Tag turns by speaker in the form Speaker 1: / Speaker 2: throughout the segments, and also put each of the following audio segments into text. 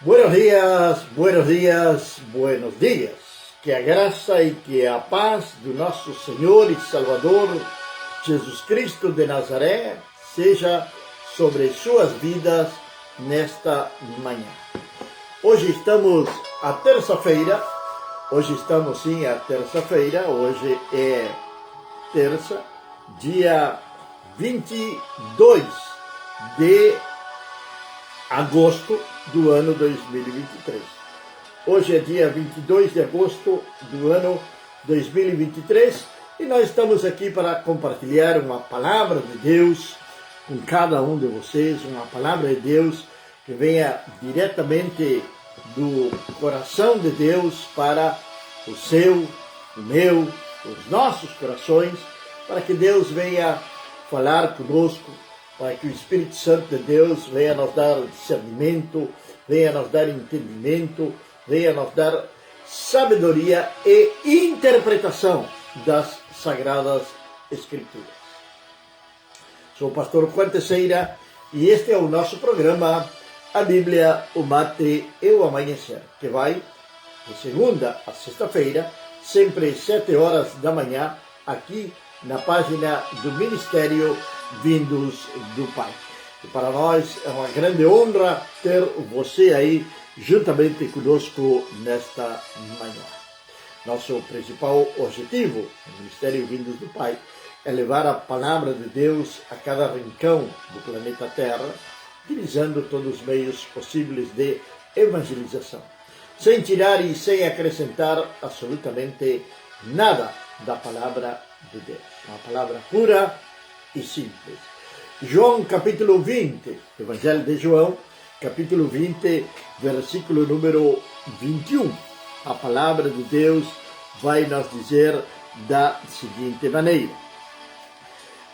Speaker 1: Buenos días, buenos días, buenos días. Que a graça e que a paz do nosso Senhor e Salvador Jesus Cristo de Nazaré seja sobre suas vidas nesta manhã. Hoje estamos à terça-feira, hoje é terça, dia 22 de agosto do ano 2023. Hoje é dia 22 de agosto do ano 2023 e nós estamos aqui para compartilhar uma palavra de Deus com cada um de vocês, uma palavra de Deus que venha diretamente do coração de Deus para o seu, o meu, os nossos corações, para que Deus venha falar conosco, para que o Espírito Santo de Deus venha nos dar discernimento, venha nos dar entendimento, venha nos dar sabedoria e interpretação das Sagradas Escrituras. Sou o pastor Juan Teixeira e este é o nosso programa A Bíblia, o Mate e o Amanhecer, que vai de segunda a sexta-feira, sempre às 7 horas da manhã, aqui na página do Ministério Vindos do Pai. E para nós é uma grande honra ter você aí juntamente conosco nesta manhã. Nosso principal objetivo no Ministério Vindos do Pai é levar a palavra de Deus a cada rincão do planeta Terra, utilizando todos os meios possíveis de evangelização, sem tirar e sem acrescentar absolutamente nada da palavra de Deus. Uma palavra pura e simples. João capítulo 20, Evangelho de João, capítulo 20, versículo número 21. A palavra de Deus vai nos dizer da seguinte maneira.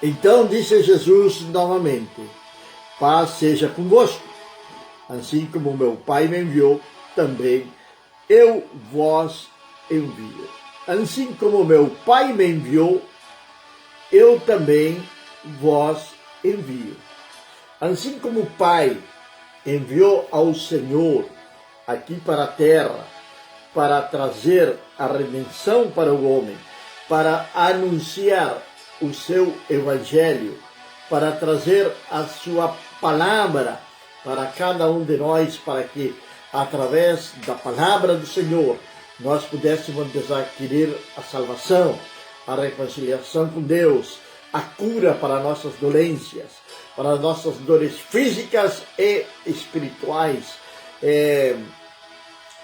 Speaker 1: Então disse Jesus novamente, paz seja convosco. Assim como meu Pai me enviou, também eu vos envio. Assim como meu Pai me enviou, eu também vos envio. Assim como o Pai enviou ao Senhor aqui para a terra, para trazer a redenção para o homem, para anunciar o seu evangelho, para trazer a sua palavra para cada um de nós, para que através da palavra do Senhor nós pudéssemos adquirir a salvação, a reconciliação com Deus, a cura para nossas doenças, para nossas dores físicas e espirituais,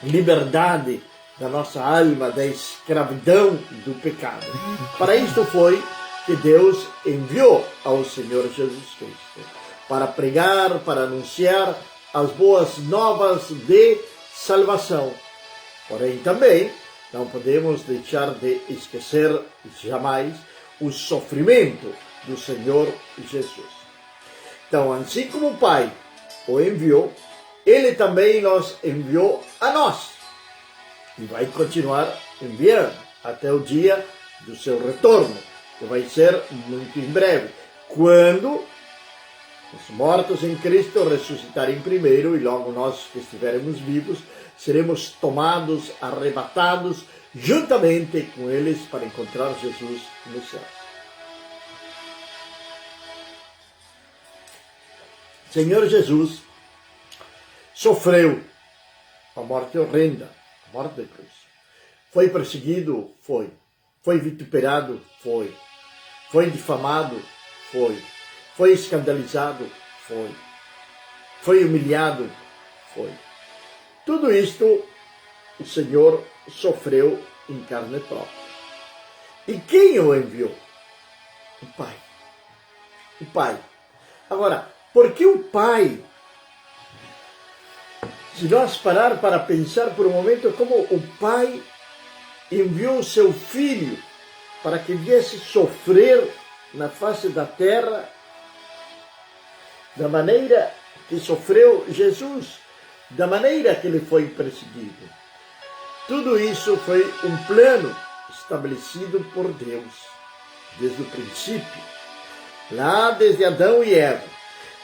Speaker 1: liberdade da nossa alma, da escravidão do pecado. Para isto foi que Deus enviou ao Senhor Jesus Cristo, para pregar, para anunciar as boas novas de salvação. Porém, também não podemos deixar de esquecer jamais o sofrimento do Senhor Jesus. Então, assim como o Pai o enviou, Ele também nos enviou a nós. E vai continuar enviando até o dia do seu retorno, que vai ser muito em breve, quando os mortos em Cristo ressuscitarem primeiro, e logo nós que estivermos vivos, seremos tomados, arrebatados, juntamente com eles, para encontrar Jesus no céu. Senhor Jesus sofreu a morte horrenda, a morte de cruz. Foi perseguido? Foi. Foi vituperado? Foi. Foi difamado? Foi. Foi escandalizado? Foi. Foi humilhado? Foi. Tudo isto o Senhor sofreu em carne própria. E quem o enviou? O Pai. O Pai. Agora, por que o Pai? Se nós parar para pensar por um momento como o Pai enviou o seu Filho para que viesse sofrer na face da terra da maneira que sofreu Jesus, da maneira que ele foi perseguido. Tudo isso foi um plano estabelecido por Deus desde o princípio, lá desde Adão e Eva.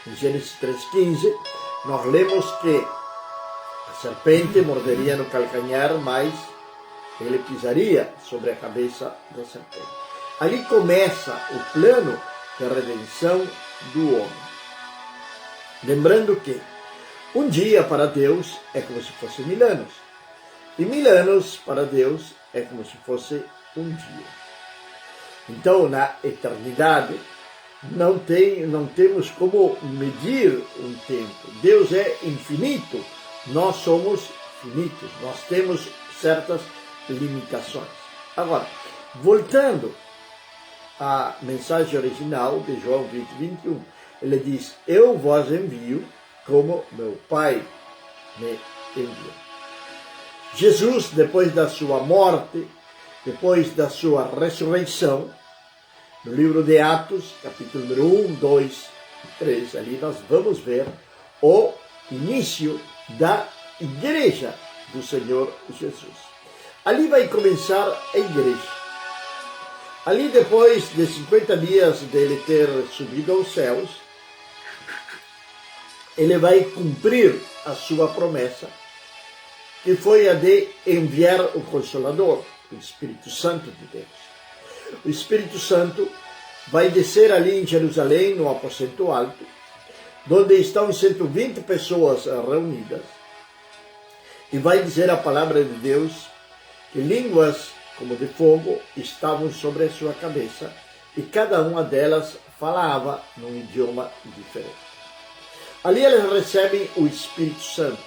Speaker 1: Em Gênesis 3,15, nós lemos que a serpente morderia no calcanhar, mas ele pisaria sobre a cabeça da serpente. Ali começa o plano de redenção do homem. Lembrando que um dia para Deus é como se fosse 1000 anos. E 1000 anos para Deus é como se fosse um dia. Então, na eternidade, não temos como medir um tempo. Deus é infinito, nós somos finitos, nós temos certas limitações. Agora, voltando à mensagem original de João 20, 21, ele diz: eu vos envio como meu Pai me enviou. Jesus, depois da sua morte, depois da sua ressurreição, no livro de Atos, capítulo número 1, 2 e 3, ali nós vamos ver o início da igreja do Senhor Jesus. Ali vai começar a igreja. Ali, depois de 50 dias dele ter subido aos céus, ele vai cumprir a sua promessa, que foi a de enviar o Consolador, o Espírito Santo de Deus. O Espírito Santo vai descer ali em Jerusalém, no aposento alto, onde estão 120 pessoas reunidas, e vai dizer a palavra de Deus que línguas como de fogo estavam sobre a sua cabeça, e cada uma delas falava num idioma diferente. Ali eles recebem o Espírito Santo.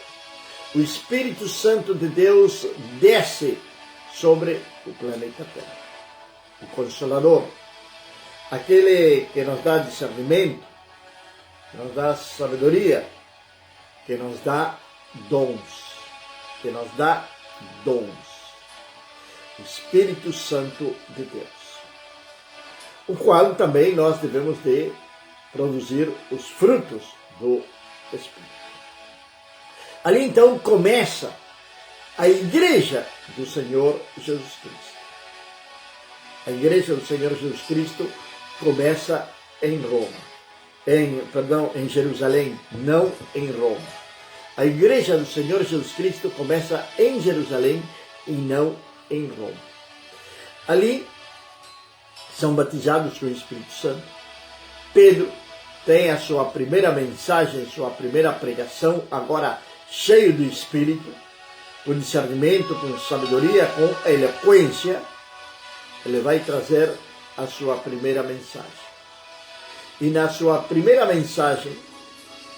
Speaker 1: O Espírito Santo de Deus desce sobre o planeta Terra. O Consolador, aquele que nos dá discernimento, que nos dá sabedoria, que nos dá dons, o Espírito Santo de Deus, o qual também nós devemos de produzir os frutos do Espírito. Ali então começa a igreja do Senhor Jesus Cristo. A igreja do Senhor Jesus Cristo começa em em Jerusalém, não em Roma. A igreja do Senhor Jesus Cristo começa em Jerusalém e não em Roma. Ali são batizados com o Espírito Santo. Pedro tem a sua primeira mensagem, sua primeira pregação, agora cheio do Espírito, com discernimento, com sabedoria, com eloquência. Ele vai trazer a sua primeira mensagem. E na sua primeira mensagem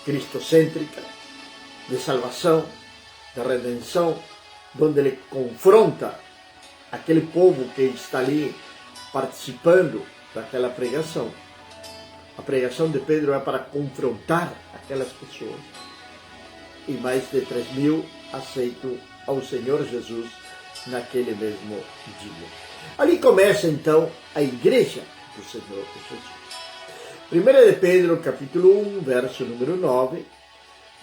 Speaker 1: cristocêntrica, de salvação, de redenção, onde ele confronta aquele povo que está ali participando daquela pregação. A pregação de Pedro é para confrontar aquelas pessoas. E mais de 3.000 aceitam ao Senhor Jesus naquele mesmo dia. Ali começa então a igreja do Senhor Jesus. 1 de Pedro, capítulo 1, verso número 9,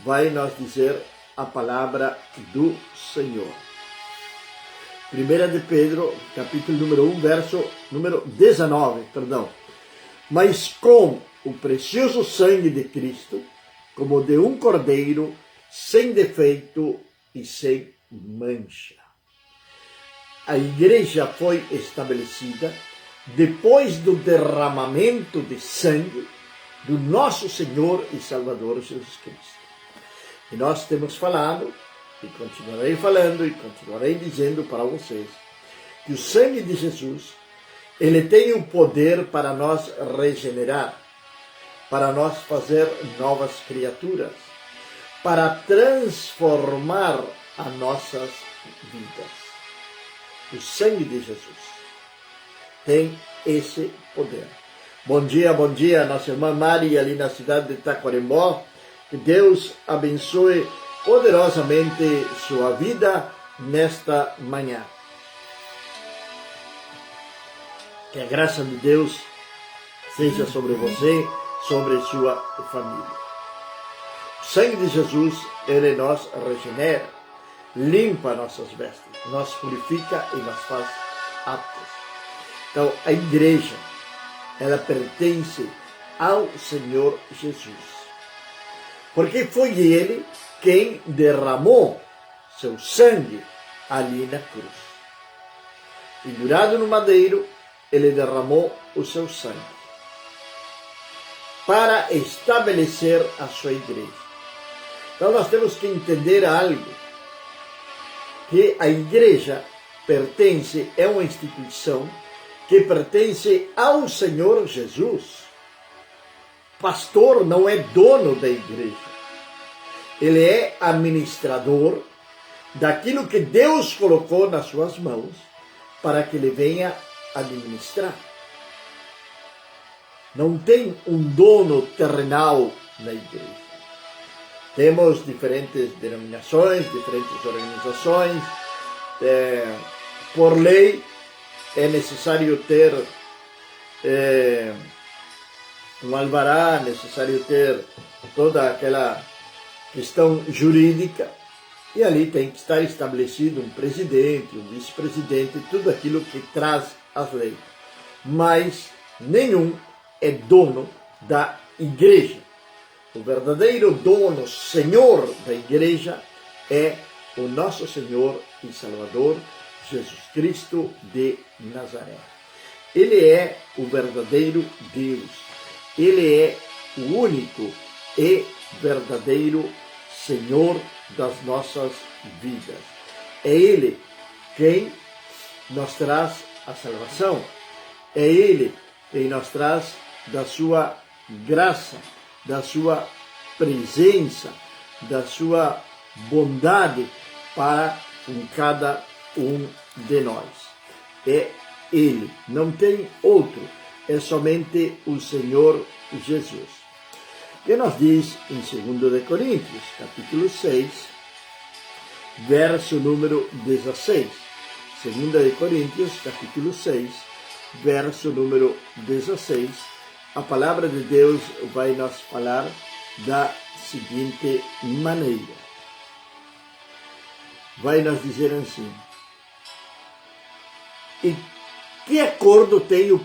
Speaker 1: vai nos dizer a palavra do Senhor. 1 de Pedro, capítulo número 1, verso número 19, Mas com o precioso sangue de Cristo, como de um cordeiro, sem defeito e sem mancha. A igreja foi estabelecida depois do derramamento de sangue do nosso Senhor e Salvador Jesus Cristo. E nós temos falado, e continuarei falando, e continuarei dizendo para vocês, que o sangue de Jesus, ele tem o poder para nos regenerar, para nós fazer novas criaturas, para transformar as nossas vidas. O sangue de Jesus tem esse poder. Bom dia, nossa irmã Mari, ali na cidade de Taquarembó. Que Deus abençoe poderosamente sua vida nesta manhã. Que a graça de Deus seja sobre você, sobre sua família. O sangue de Jesus, ele nos regenera, limpa nossas vestes, nos purifica e nos faz aptos. Então, a igreja, ela pertence ao Senhor Jesus. porque foi ele quem derramou seu sangue ali na cruz. Pendurado no madeiro, ele derramou o seu sangue para estabelecer a sua igreja. Então nós temos que entender algo, que a igreja é uma instituição que pertence ao Senhor Jesus. Pastor não é dono da igreja. Ele é administrador daquilo que Deus colocou nas suas mãos para que ele venha administrar. Não tem um dono terrenal na igreja. Temos diferentes denominações, diferentes organizações. Por lei, é necessário ter um alvará, é necessário ter toda aquela questão jurídica. E ali tem que estar estabelecido um presidente, um vice-presidente, tudo aquilo que traz as leis. Mas nenhum é dono da igreja. O verdadeiro dono, Senhor da igreja, é o nosso Senhor e Salvador, Jesus Cristo de Nazaré. Ele é o verdadeiro Deus. Ele é o único e verdadeiro Senhor das nossas vidas. É Ele quem nos traz a salvação. É Ele quem nos traz da sua graça, da sua presença, da sua bondade para com cada um de nós. É Ele, não tem outro, é somente o Senhor Jesus. Que nos diz em 2 Coríntios, capítulo 6, verso número 16. 2 Coríntios, capítulo 6, verso número 16. A palavra de Deus vai nos falar da seguinte maneira. Vai nos dizer assim: e que acordo tem o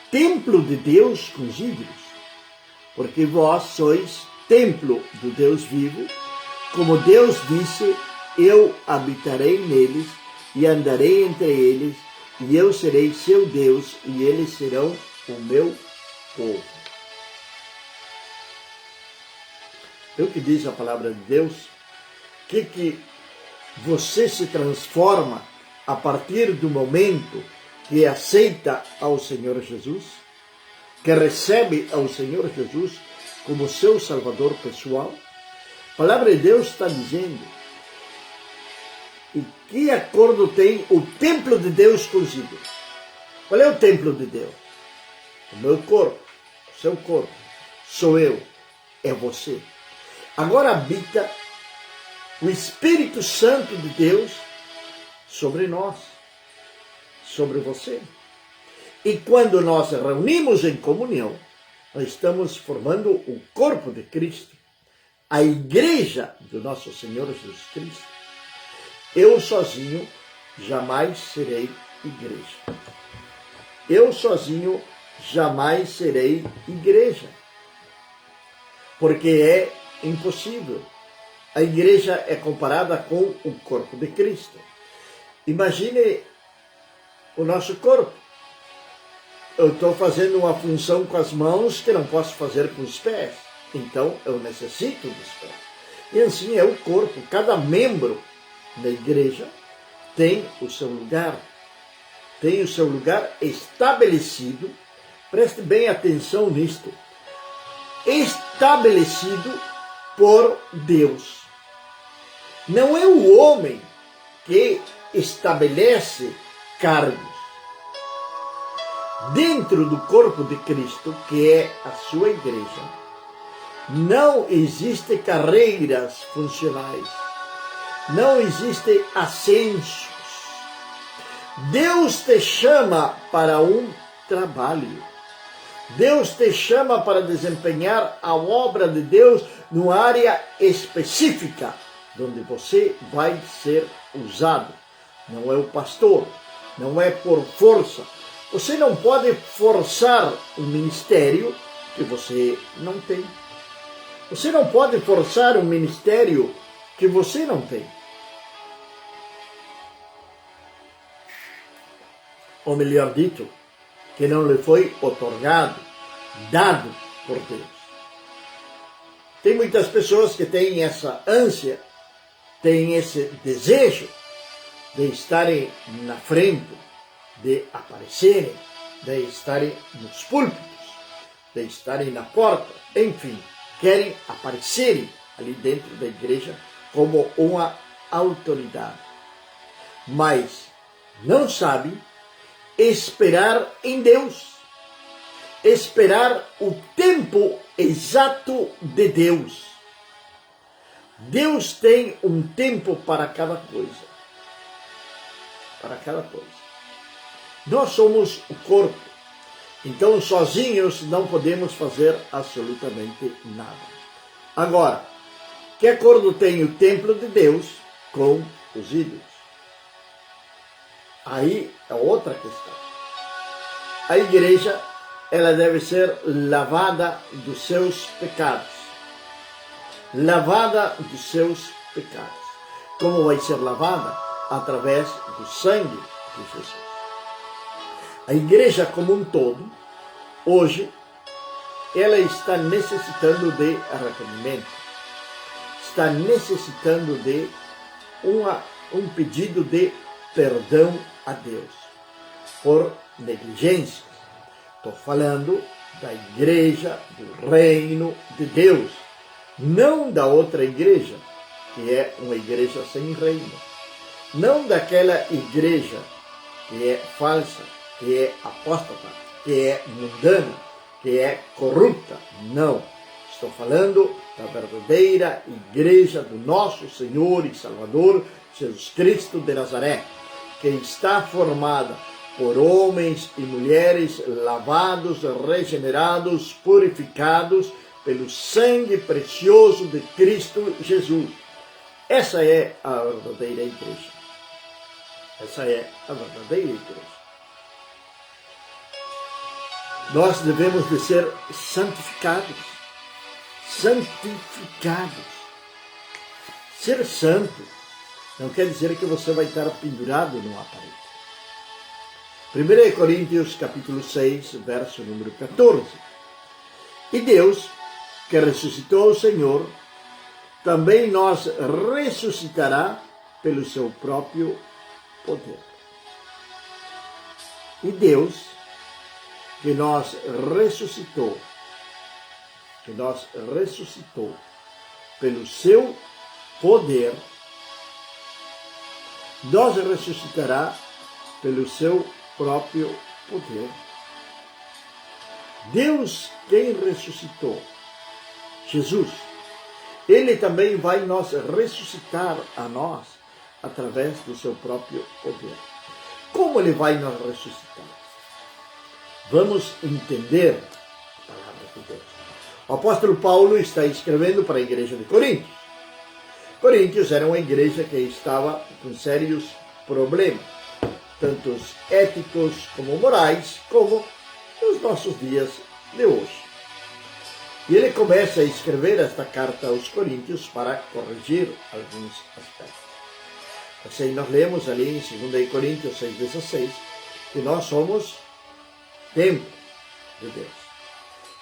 Speaker 1: templo de Deus com os ídolos? Porque vós sois templo do Deus vivo, como Deus disse, eu habitarei neles e andarei entre eles, e eu serei seu Deus, e eles serão o meu povo. É o que diz a palavra de Deus, que você se transforma a partir do momento que aceita ao Senhor Jesus, que recebe ao Senhor Jesus como seu Salvador pessoal. A palavra de Deus está dizendo: e que acordo tem o templo de Deus com os ídolos? Qual é o templo de Deus? O meu corpo, o seu corpo, sou eu, é você. Agora habita o Espírito Santo de Deus sobre nós, sobre você. E quando nós reunimos em comunhão, nós estamos formando o corpo de Cristo, a igreja do nosso Senhor Jesus Cristo. Eu sozinho jamais serei igreja. Eu sozinho jamais serei igreja. Porque é impossível. A igreja é comparada com o corpo de Cristo. Imagine o nosso corpo. Eu estou fazendo uma função com as mãos que não posso fazer com os pés. Então, eu necessito dos pés. E assim é o corpo. Cada membro da igreja tem o seu lugar. Tem o seu lugar estabelecido. Preste bem atenção nisto. Estabelecido por Deus. Não é o homem que estabelece cargos. Dentro do corpo de Cristo, que é a sua igreja, não existem carreiras funcionais, não existem ascensos. Deus te chama para um trabalho. Deus te chama para desempenhar a obra de Deus numa área específica, onde você vai ser usado. Não é o pastor, não é por força. Você não pode forçar um ministério que você não tem. Você não pode forçar um ministério que você não tem. Ou melhor dito, que não lhe foi otorgado, dado por Deus. Tem muitas pessoas que têm essa ânsia, têm esse desejo de estarem na frente, de aparecerem, de estarem nos púlpitos, de estarem na porta, enfim, querem aparecerem ali dentro da igreja como uma autoridade. Mas não sabem esperar em Deus, esperar o tempo exato de Deus. Deus tem um tempo para cada coisa. Para cada coisa. Nós somos o corpo, então sozinhos não podemos fazer absolutamente nada. Agora, que acordo tem o templo de Deus com os ídolos? Aí é outra questão. A igreja, ela deve ser lavada dos seus pecados. Lavada dos seus pecados. Como vai ser lavada? Através do sangue de Jesus. A igreja como um todo, hoje, ela está necessitando de arrependimento. Está necessitando de um pedido de perdão a Deus por negligência. Estou falando da igreja do reino de Deus, não da outra igreja, que é uma igreja sem reino. Não daquela igreja que é falsa, que é apóstata, que é mundana, que é corrupta. Não. Estou falando da verdadeira igreja do nosso Senhor e Salvador Jesus Cristo de Nazaré, que está formada por homens e mulheres lavados, regenerados, purificados pelo sangue precioso de Cristo Jesus. Essa é a verdadeira igreja. Essa é a verdadeira igreja. Nós devemos de ser santificados. Santificados. Ser santo não quer dizer que você vai estar pendurado numa parede. 1 Coríntios capítulo 6, verso número 14. E Deus, que ressuscitou o Senhor, também nos ressuscitará pelo seu próprio poder. E Deus, que nos ressuscitou pelo seu poder, nos ressuscitará pelo seu próprio poder. Deus, quem ressuscitou Jesus, Ele também vai nos ressuscitar a nós através do seu próprio poder. Como Ele vai nos ressuscitar? Vamos entender a palavra de Deus. O apóstolo Paulo está escrevendo para a igreja de Coríntios. Coríntios era uma igreja que estava com sérios problemas, tanto éticos como morais, como nos nossos dias de hoje. E ele começa a escrever esta carta aos Coríntios para corrigir alguns aspectos. Assim, nós lemos ali em 2 Coríntios 6,16, que nós somos templo de Deus.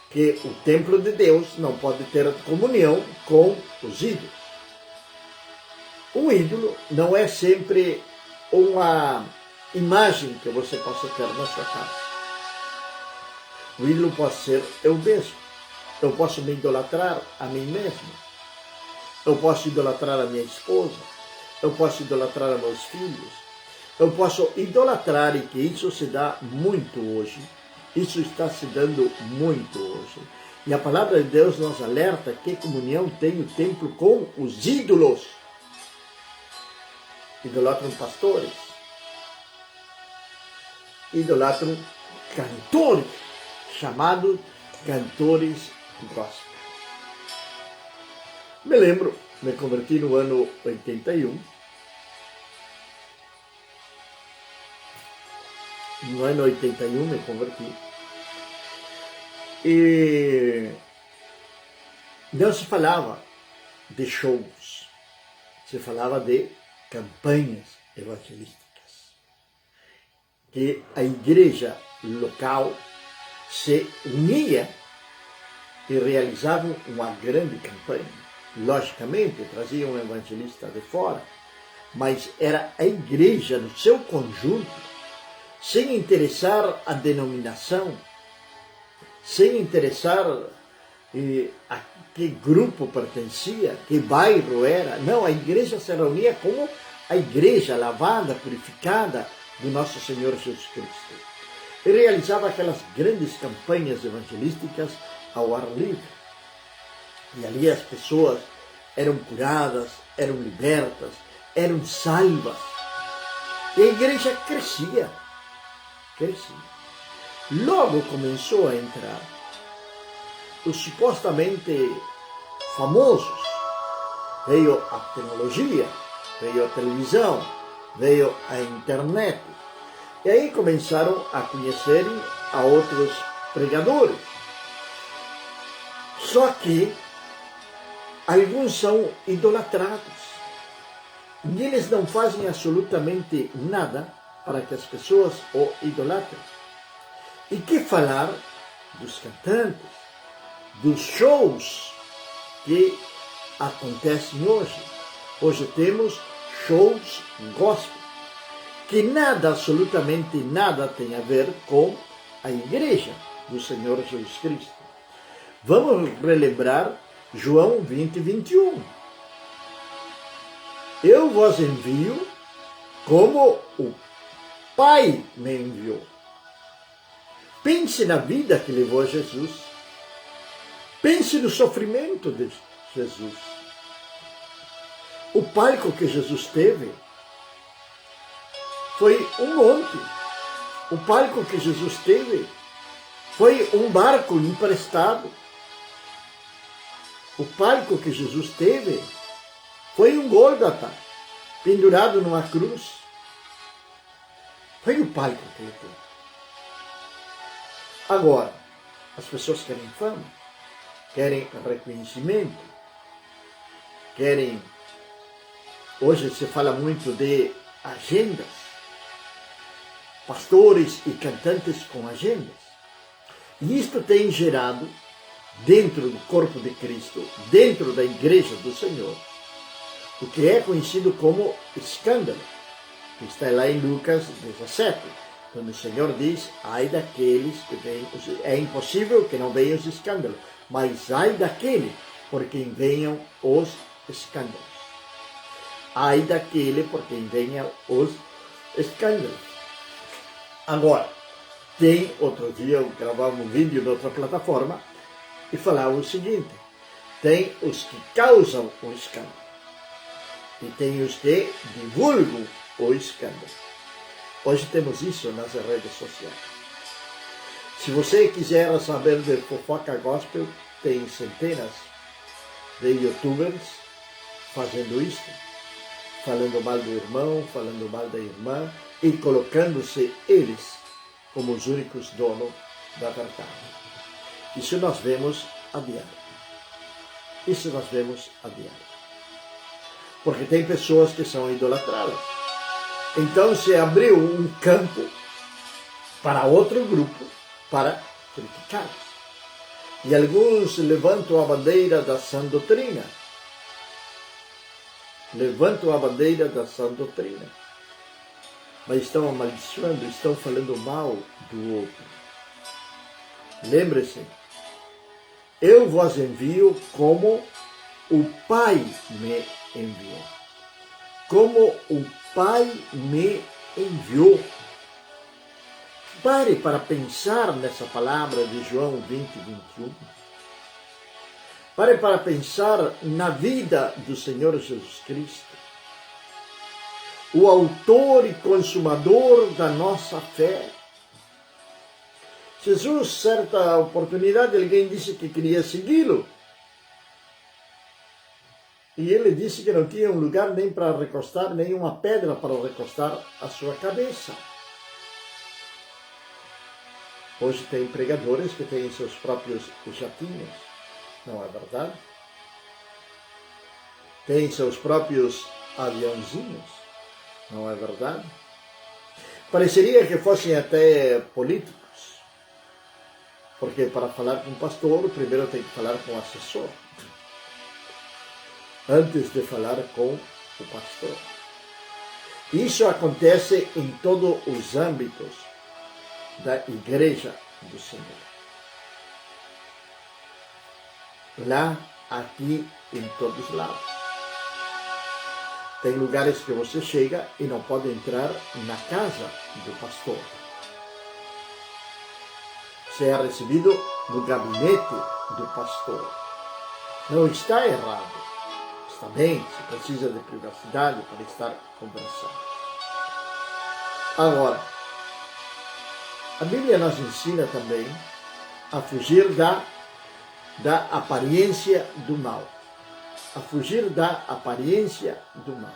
Speaker 1: Que o templo de Deus não pode ter comunhão com os ídolos. Um ídolo não é sempre uma imagem que você possa ter na sua casa. O ídolo pode ser eu mesmo. Eu posso me idolatrar a mim mesmo. Eu posso idolatrar a minha esposa. Eu posso idolatrar a meus filhos. Eu posso idolatrar, e que isso se dá muito hoje. Isso está se dando muito hoje. E a palavra de Deus nos alerta que comunhão tem o templo com os ídolos. Idolatram pastores. Idolatram cantores, chamados cantores gospel. Me lembro, me converti no ano 81. No ano 81 me converti. E não se falava de shows, se falava de campanhas evangelísticas. Que a igreja local se unia e realizava uma grande campanha. Logicamente, trazia um evangelista de fora, mas era a igreja no seu conjunto, sem interessar a denominação, sem interessar a que grupo pertencia, que bairro era. Não, a igreja se reunia como a igreja lavada, purificada do nosso Senhor Jesus Cristo. E realizava aquelas grandes campanhas evangelísticas ao ar livre. E ali as pessoas eram curadas, eram libertas, eram salvas. E a igreja crescia. Logo começou a entrar os supostamente famosos. Veio a tecnologia, veio a televisão, veio a internet. E aí começaram a conhecerem a outros pregadores. Só que alguns são idolatrados. E eles não fazem absolutamente nada para que as pessoas o idolatrem. E que falar dos cantantes, dos shows que acontecem hoje. Hoje temos shows gospel, que nada, absolutamente nada tem a ver com a igreja do Senhor Jesus Cristo. Vamos relembrar João 20, 21. Eu vos envio como o Pai me enviou. Pense na vida que levou a Jesus. Pense no sofrimento de Jesus. O palco que Jesus teve foi um monte. O palco que Jesus teve foi um barco emprestado. O palco que Jesus teve foi um Gólgota, pendurado numa cruz. Foi o palco que ele teve. Agora, as pessoas querem fama, querem reconhecimento, querem... Hoje se fala muito de agendas, pastores e cantantes com agendas. E isto tem gerado, dentro do corpo de Cristo, dentro da igreja do Senhor, o que é conhecido como escândalo, que está lá em Lucas 17, quando o Senhor diz, ai daqueles que vêm, é impossível que não venham os escândalos, mas ai daquele por quem venham os escândalos. Ai daquele por quem venham os escândalos. Agora, tem, outro dia eu gravava um vídeo de outra plataforma e falava o seguinte, tem os que causam o escândalo e tem os que divulgam o escândalo. Hoje temos isso nas redes sociais. Se você quiser saber de fofoca gospel, tem centenas de youtubers fazendo isso, falando mal do irmão, falando mal da irmã e colocando-se eles como os únicos donos da verdade. Isso nós vemos a diário. Isso nós vemos a diário. Porque tem pessoas que são idolatradas. Então se abriu um campo para outro grupo para criticar. E alguns levantam a bandeira da sã doutrina. Levantam a bandeira da sã doutrina. Mas estão amaldiçoando, estão falando mal do outro. Lembre-se, eu vos envio como o Pai me enviou. Como o Pai me enviou. Pare para pensar nessa palavra de João 20, 21. Pare para pensar na vida do Senhor Jesus Cristo. O autor e consumador da nossa fé. Jesus, certa oportunidade, alguém disse que queria segui-lo. E ele disse que não tinha um lugar nem para recostar, nem uma pedra para recostar a sua cabeça. Hoje tem pregadores que têm seus próprios jatinhos, não é verdade? têm seus próprios aviãozinhos, não é verdade? Pareceria que fossem até políticos, porque para falar com o pastor, primeiro tem que falar com o assessor, antes de falar com o pastor. Isso acontece em todos os âmbitos da igreja do Senhor. Lá, aqui, em todos os lados. Tem lugares que você chega e não pode entrar na casa do pastor. Você é recebido no gabinete do pastor. Não está errado. Está bem, você precisa de privacidade para estar conversando. Agora, a Bíblia nos ensina também a fugir da aparência do mal. A fugir da aparência do mal.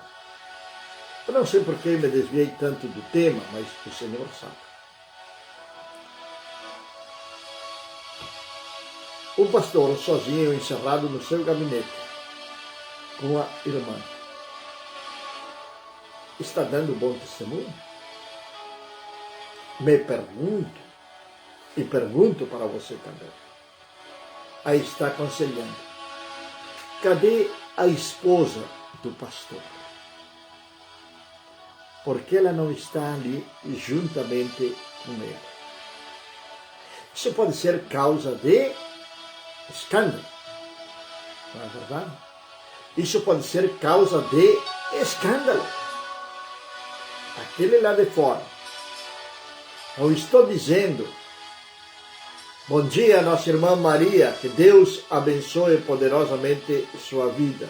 Speaker 1: Eu não sei por que me desviei tanto do tema, mas o Senhor sabe. O pastor sozinho, encerrado no seu gabinete, com a irmã, está dando bom testemunho? Me pergunto, e pergunto para você também. Aí está aconselhando. Cadê a esposa do pastor? Por que ela não está ali juntamente com ele? Isso pode ser causa de escândalo, não é verdade? Isso pode ser causa de escândalo. Aquele lá de fora. Eu estou dizendo, bom dia, nossa irmã Maria, que Deus abençoe poderosamente sua vida.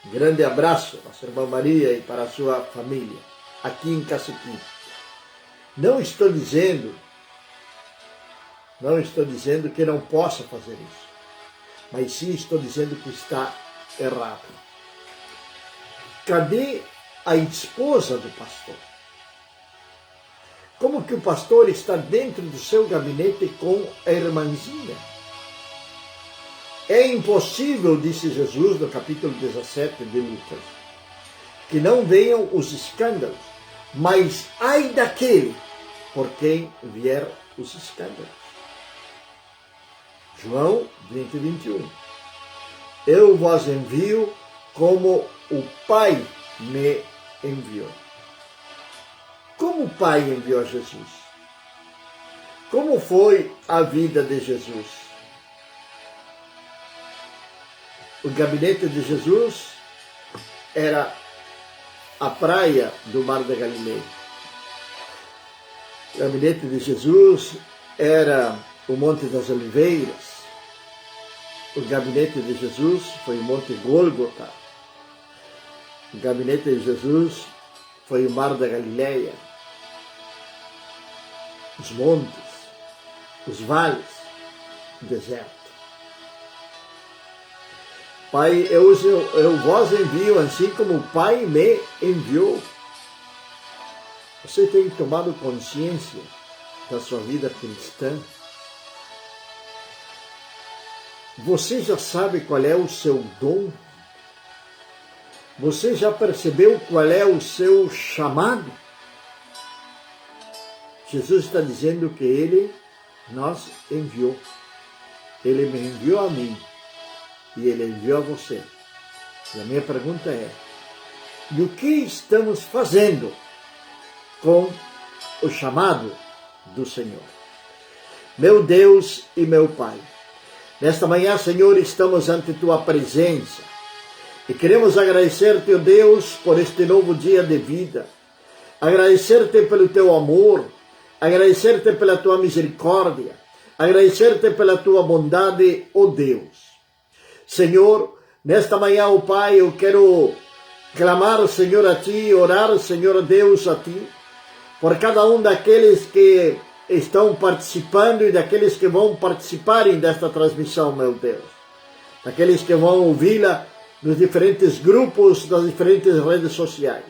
Speaker 1: Um grande abraço, nossa irmã Maria, e para a sua família, aqui em Cacequim. Não estou dizendo que não possa fazer isso, mas sim estou dizendo que está errado. Cadê a esposa do pastor? Como que o pastor está dentro do seu gabinete com a irmãzinha? É impossível, disse Jesus no capítulo 17 de Lucas, que não venham os escândalos, mas ai daquele por quem vier os escândalos. João 20, 21. Eu vos envio como o Pai me enviou. Como o Pai enviou Jesus? Como foi a vida de Jesus? O gabinete de Jesus era a praia do Mar da Galileia. O gabinete de Jesus era o Monte das Oliveiras. O gabinete de Jesus foi o Monte Gólgota. O gabinete de Jesus foi o Mar da Galileia. Os montes, os vales, o deserto. Pai, eu vos envio assim como o Pai me enviou. Você tem tomado consciência da sua vida cristã? Você já sabe qual é o seu dom? Você já percebeu qual é o seu chamado? Jesus está dizendo que Ele nos enviou. Ele me enviou a mim e Ele enviou a você. E a minha pergunta é, e o que estamos fazendo com o chamado do Senhor? Meu Deus e meu Pai, nesta manhã, Senhor, estamos ante Tua presença e queremos agradecer-te, ó Deus, por este novo dia de vida, agradecer-te pelo Teu amor, agradecer-te pela Tua misericórdia, agradecer-te pela Tua bondade, ó Deus. Senhor, nesta manhã, ó Pai, eu quero clamar, Senhor, a Ti, orar, Senhor Deus, a Ti, por cada um daqueles que estão participando e daqueles que vão participarem desta transmissão, meu Deus. Daqueles que vão ouvi-la nos diferentes grupos, das diferentes redes sociais.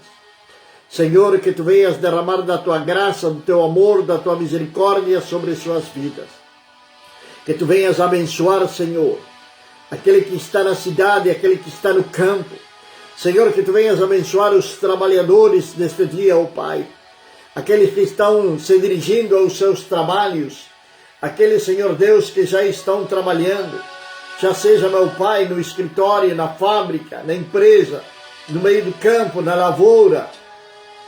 Speaker 1: Senhor, que Tu venhas derramar da Tua graça, do Teu amor, da Tua misericórdia sobre suas vidas. Que Tu venhas abençoar, Senhor, aquele que está na cidade, aquele que está no campo, Senhor, que tu venhas abençoar os trabalhadores neste dia, ó Pai. Aqueles que estão se dirigindo aos seus trabalhos. Aqueles, Senhor Deus, que já estão trabalhando. Já seja, meu Pai, no escritório, na fábrica, na empresa, no meio do campo, na lavoura.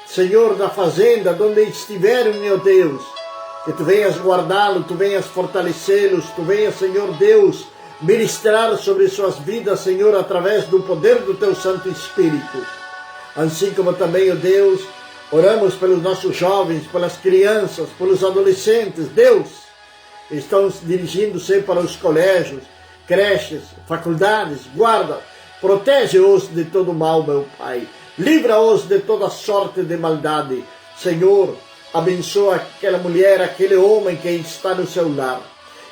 Speaker 1: Senhor, na fazenda, onde estiverem, meu Deus. Que tu venhas guardá-los, tu venhas fortalecê-los, tu venhas, Senhor Deus, ministrar sobre suas vidas, Senhor, através do poder do teu Santo Espírito. Assim como também, ó Deus, oramos pelos nossos jovens, pelas crianças, pelos adolescentes, Deus, estão dirigindo-se para os colégios, creches, faculdades, guarda, protege-os de todo mal, meu Pai. Livra-os de toda sorte de maldade. Senhor, abençoa aquela mulher, aquele homem que está no seu lar.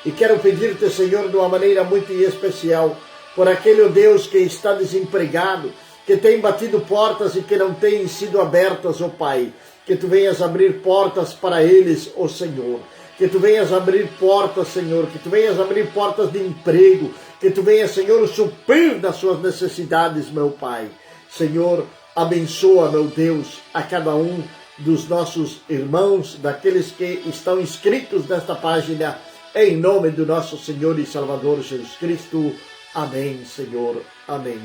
Speaker 1: E quero pedir-te, Senhor, de uma maneira muito especial, por aquele, ó Deus, que está desempregado, que tem batido portas e que não têm sido abertas, ó Pai. Que tu venhas abrir portas para eles, ó Senhor. Que tu venhas abrir portas, Senhor. Que tu venhas abrir portas de emprego. Que tu venhas, Senhor, suprir nas suas necessidades, meu Pai. Senhor, abençoa, meu Deus, a cada um dos nossos irmãos, daqueles que estão inscritos nesta página, em nome do nosso Senhor e Salvador Jesus Cristo. Amém, Senhor. Amém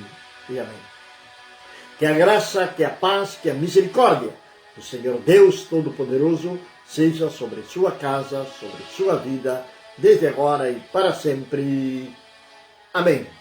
Speaker 1: e amém. Que a graça, que a paz, que a misericórdia do Senhor Deus Todo-Poderoso seja sobre sua casa, sobre sua vida, desde agora e para sempre. Amém.